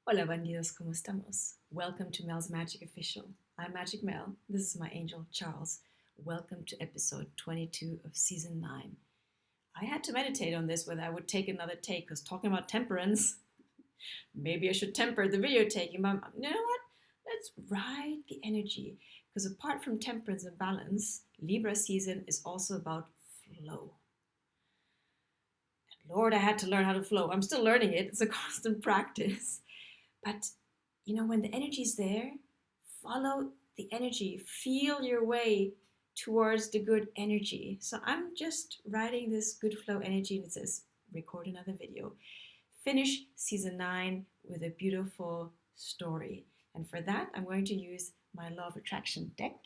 Hola bandidos, ¿cómo estamos? Welcome to Mel's Magic Official. I'm Magic Mel. This is my angel Charles. Welcome to episode 22 of season 9. I had to meditate on this whether I would take another take because talking about temperance, maybe I should temper the video taking, but you know what? Let's ride the energy because apart from temperance and balance, Libra season is also about flow. And Lord, I had to learn how to flow. I'm still learning it. It's a constant practice. But when the energy is there, follow the energy, feel your way towards the good energy. So I'm just riding this good flow energy, and it says record another video. Finish season 9 with a beautiful story. And for that, I'm going to use my Law of Attraction deck.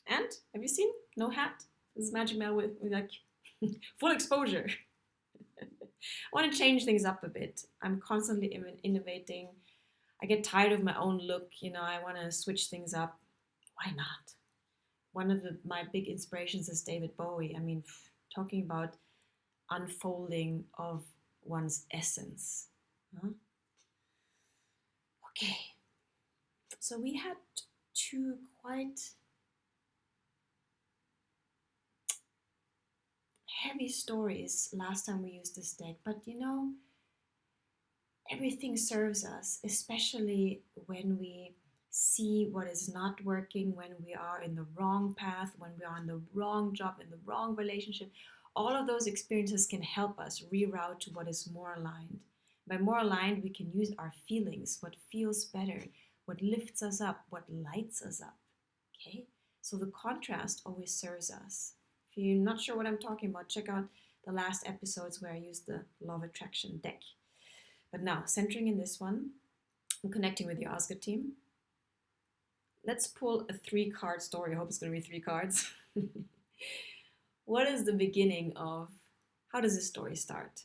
And have you seen? No hat. This is Magic Mel with like full exposure. I want to change things up a bit. I'm constantly innovating. I get tired of my own look. I want to switch things up. Why not? One of my big inspirations is David Bowie. I mean, talking about unfolding of one's essence. Huh? Okay. So we had two quite heavy stories last time we used this deck, but everything serves us, especially when we see what is not working, when we are in the wrong path, when we are in the wrong job, in the wrong relationship. All of those experiences can help us reroute to what is more aligned. By more aligned, we can use our feelings, what feels better, what lifts us up, what lights us up. Okay? So the contrast always serves us. If you're not sure what I'm talking about, check out the last episodes where I used the Law of Attraction deck. But now, centering in this one, I'm connecting with your Oscar team. Let's pull a 3-card story. I hope it's going to be 3 cards. What is the beginning of, how does this story start?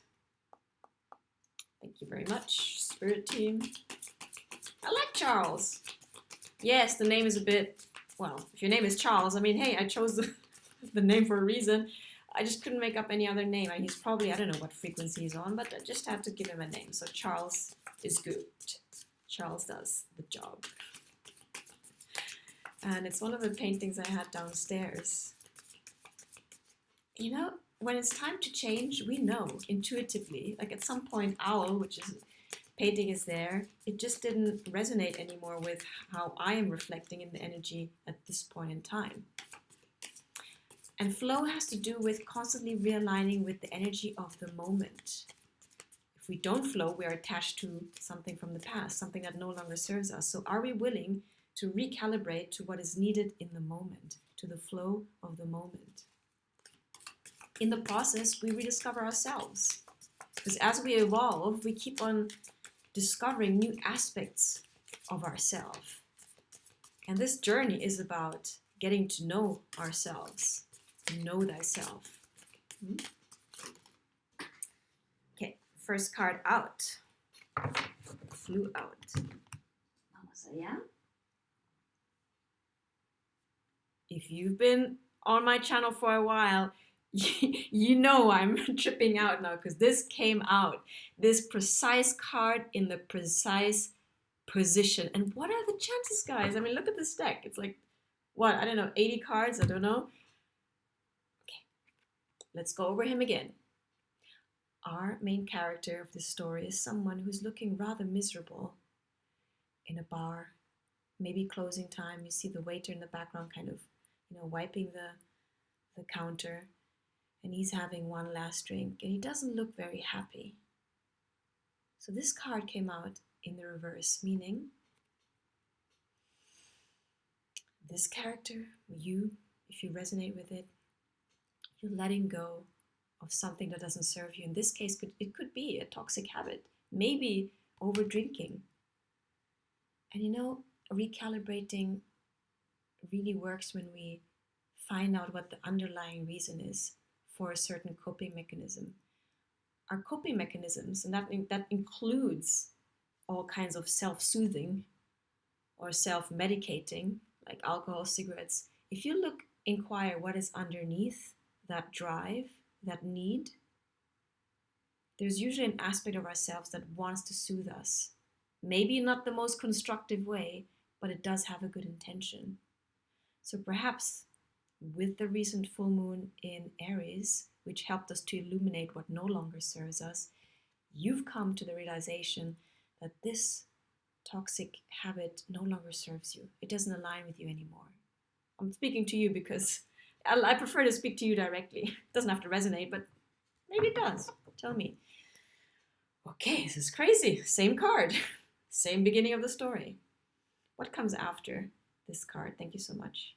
Thank you very much, Spirit team. I like Charles. Yes, the name is a bit, well, if your name is Charles, I mean, hey, I chose the name for a reason. I just couldn't make up any other name. He's probably, I don't know what frequency he's on, but I just had to give him a name. So Charles is good. Charles does the job. And it's one of the paintings I had downstairs. When it's time to change, we know intuitively. Like at some point, Owl, which is painting is there, it just didn't resonate anymore with how I am reflecting in the energy at this point in time. And flow has to do with constantly realigning with the energy of the moment. If we don't flow, we are attached to something from the past, something that no longer serves us. So are we willing to recalibrate to what is needed in the moment, to the flow of the moment? In the process, we rediscover ourselves. Because as we evolve, we keep on discovering new aspects of ourselves. And this journey is about getting to know ourselves. Know thyself. Okay, first card out. Flew out. Vamos allá. If you've been on my channel for a while, you know I'm tripping out now because this came out. This precise card in the precise position. And what are the chances, guys? I mean, look at this deck. It's like, what? I don't know, 80 cards? I don't know. Let's go over him again. Our main character of this story is someone who's looking rather miserable in a bar, maybe closing time. You see the waiter in the background kind of, wiping the counter, and he's having one last drink, and he doesn't look very happy. So this card came out in the reverse, meaning this character, you, if you resonate with it, you're letting go of something that doesn't serve you. In this case, it could be a toxic habit, maybe over drinking. And recalibrating really works when we find out what the underlying reason is for a certain coping mechanism. Our coping mechanisms, and that includes all kinds of self-soothing or self-medicating, like alcohol, cigarettes. If you inquire what is underneath that drive, that need, there's usually an aspect of ourselves that wants to soothe us. Maybe not the most constructive way, but it does have a good intention. So perhaps with the recent full moon in Aries, which helped us to illuminate what no longer serves us, you've come to the realization that this toxic habit no longer serves you. It doesn't align with you anymore. I'm speaking to you because I prefer to speak to you directly. It doesn't have to resonate, but maybe it does. Tell me. Okay, this is crazy. Same card. Same beginning of the story. What comes after this card? Thank you so much.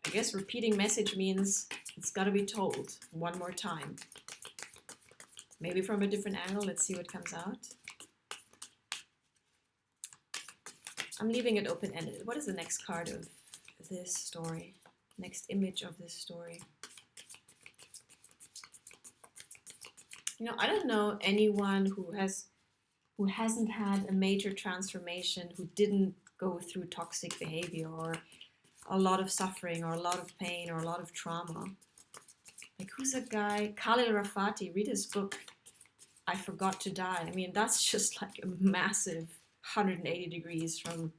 I guess repeating message means it's got to be told one more time. Maybe from a different angle. Let's see what comes out. I'm leaving it open-ended. What is the next card of this story? Next image of this story? You know, I don't know anyone who hasn't had a major transformation, who didn't go through toxic behavior or a lot of suffering or a lot of pain or a lot of trauma. Like, who's that guy? Khalil Rafati. Read his book, I Forgot to Die. I mean, that's just like a massive 180 degrees from...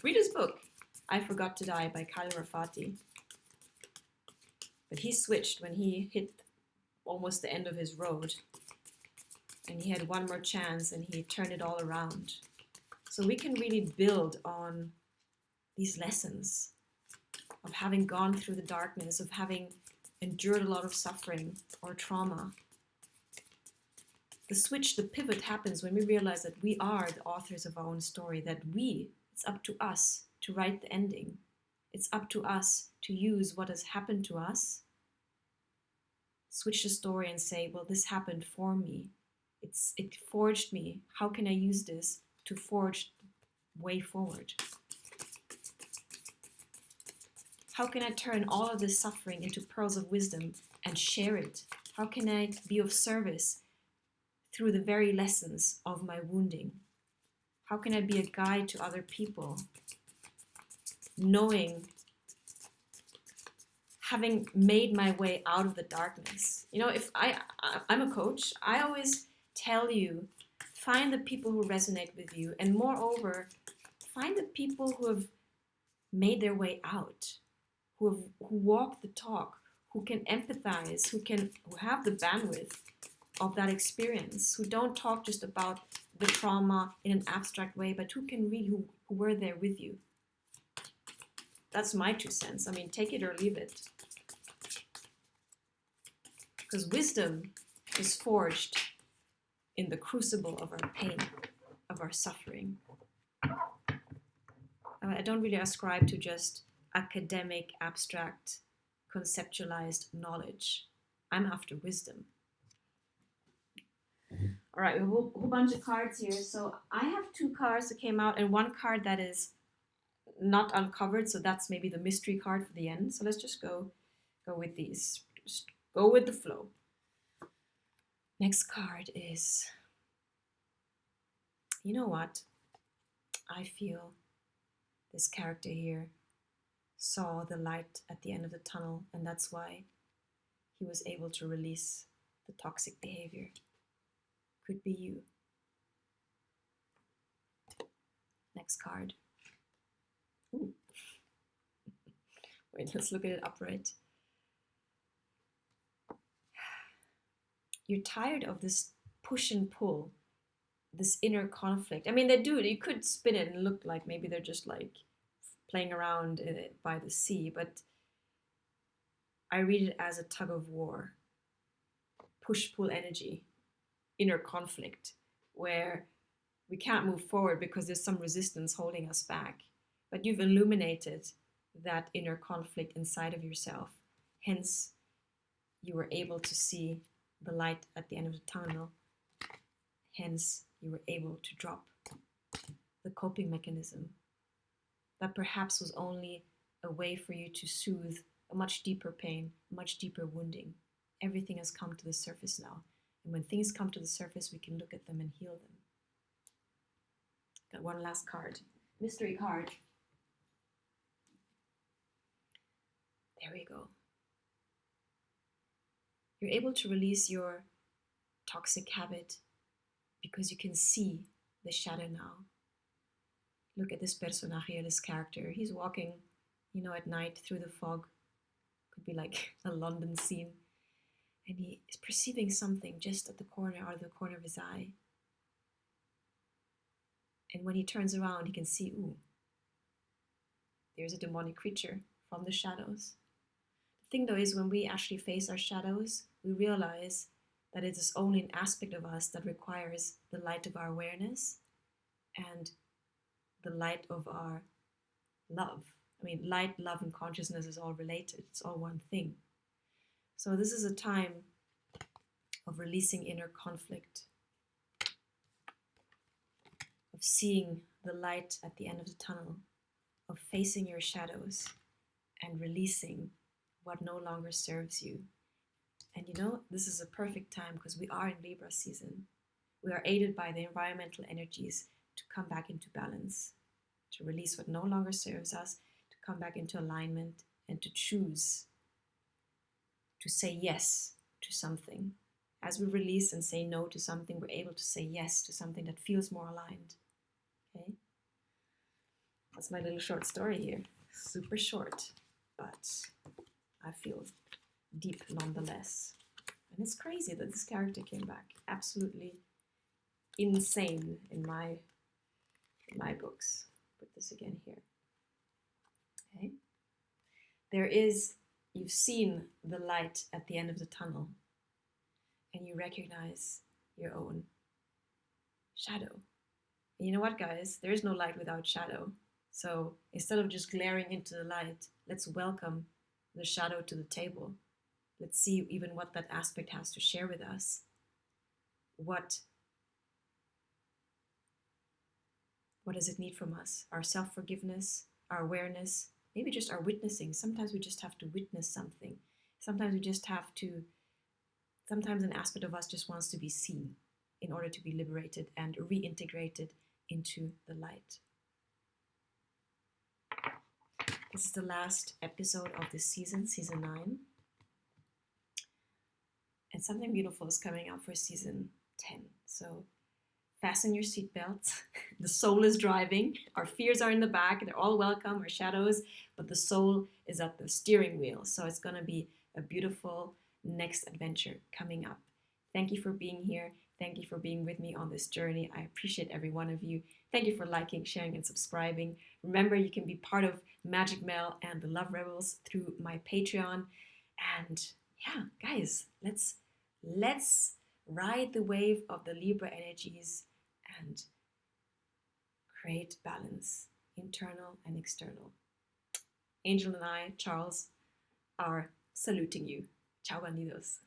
Read his book, I Forgot to Die by Khalil Rafati. But he switched when he hit almost the end of his road. And he had one more chance and he turned it all around. So we can really build on these lessons of having gone through the darkness, of having endured a lot of suffering or trauma. The switch, the pivot happens when we realize that we are the authors of our own story, that it's up to us to write the ending. It's up to us to use what has happened to us, switch the story and say, well, this happened for me. It forged me. How can I use this to forge the way forward? How can I turn all of this suffering into pearls of wisdom and share it? How can I be of service through the very lessons of my wounding? How can I be a guide to other people, knowing, having made my way out of the darkness? You know, if I'm a coach, I always tell you, find the people who resonate with you, and moreover, find the people who have made their way out, who walk the talk, who can empathize, who have the bandwidth of that experience, who don't talk just about the trauma in an abstract way, but who were there with you. That's my 2 cents. I mean, take it or leave it. Because wisdom is forged in the crucible of our pain, of our suffering. I don't really ascribe to just academic, abstract, conceptualized knowledge. I'm after wisdom. All right, we have a whole bunch of cards here. So I have 2 cards that came out and 1 card that is not uncovered. So that's maybe the mystery card for the end. So let's just go with these. Just go with the flow. Next card is, you know what? I feel this character here saw the light at the end of the tunnel, and that's why he was able to release the toxic behavior. Could be you. Next card. Ooh. Wait, let's look at it upright. You're tired of this push and pull, this inner conflict. I mean, you could spin it and look like maybe they're just like playing around by the sea, but I read it as a tug of war, push-pull energy, inner conflict, where we can't move forward because there's some resistance holding us back. But you've illuminated that inner conflict inside of yourself. Hence, you were able to see the light at the end of the tunnel. Hence, you were able to drop the coping mechanism that perhaps was only a way for you to soothe a much deeper pain, a much deeper wounding. Everything has come to the surface now. And when things come to the surface, we can look at them and heal them. Got 1 last card. Mystery card. There we go. You're able to release your toxic habit because you can see the shadow now. Look at this personaje, this character. He's walking, at night through the fog. Could be like a London scene. And he is perceiving something just at the corner, out of the corner of his eye. And when he turns around, he can see, ooh, there's a demonic creature from the shadows. The thing though is when we actually face our shadows, we realize that it is only an aspect of us that requires the light of our awareness and the light of our love. I mean, light, love, and consciousness is all related. It's all one thing. So this is a time of releasing inner conflict, of seeing the light at the end of the tunnel, of facing your shadows and releasing what no longer serves you. And this is a perfect time because we are in Libra season. We are aided by the environmental energies to come back into balance, to release what no longer serves us, to come back into alignment, and to choose to say yes to something. As we release and say no to something, we're able to say yes to something that feels more aligned. Okay? That's my little short story here. Super short, but I feel deep nonetheless. And it's crazy that this character came back. Absolutely insane in my books. Put this again here. Okay. You've seen the light at the end of the tunnel, and you recognize your own shadow. And you know what, guys? There is no light without shadow. So instead of just glaring into the light, let's welcome the shadow to the table. Let's see even what that aspect has to share with us. What does it need from us? Our self-forgiveness, our awareness, maybe just our witnessing. Sometimes we just have to witness something. Sometimes an aspect of us just wants to be seen in order to be liberated and reintegrated into the light. This is the last episode of this season, season 9. And something beautiful is coming up for season 10. So fasten your seatbelts. The soul is driving. Our fears are in the back. They're all welcome, our shadows, but the soul is at the steering wheel. So it's going to be a beautiful next adventure coming up. Thank you for being here. Thank you for being with me on this journey. I appreciate every one of you. Thank you for liking, sharing, and subscribing. Remember, you can be part of Magic Mel and the Love Rebels through my Patreon. And yeah, guys, let's ride the wave of the Libra energies and create balance, internal and external. Angel and I, Charles, are saluting you. Ciao, bandidos.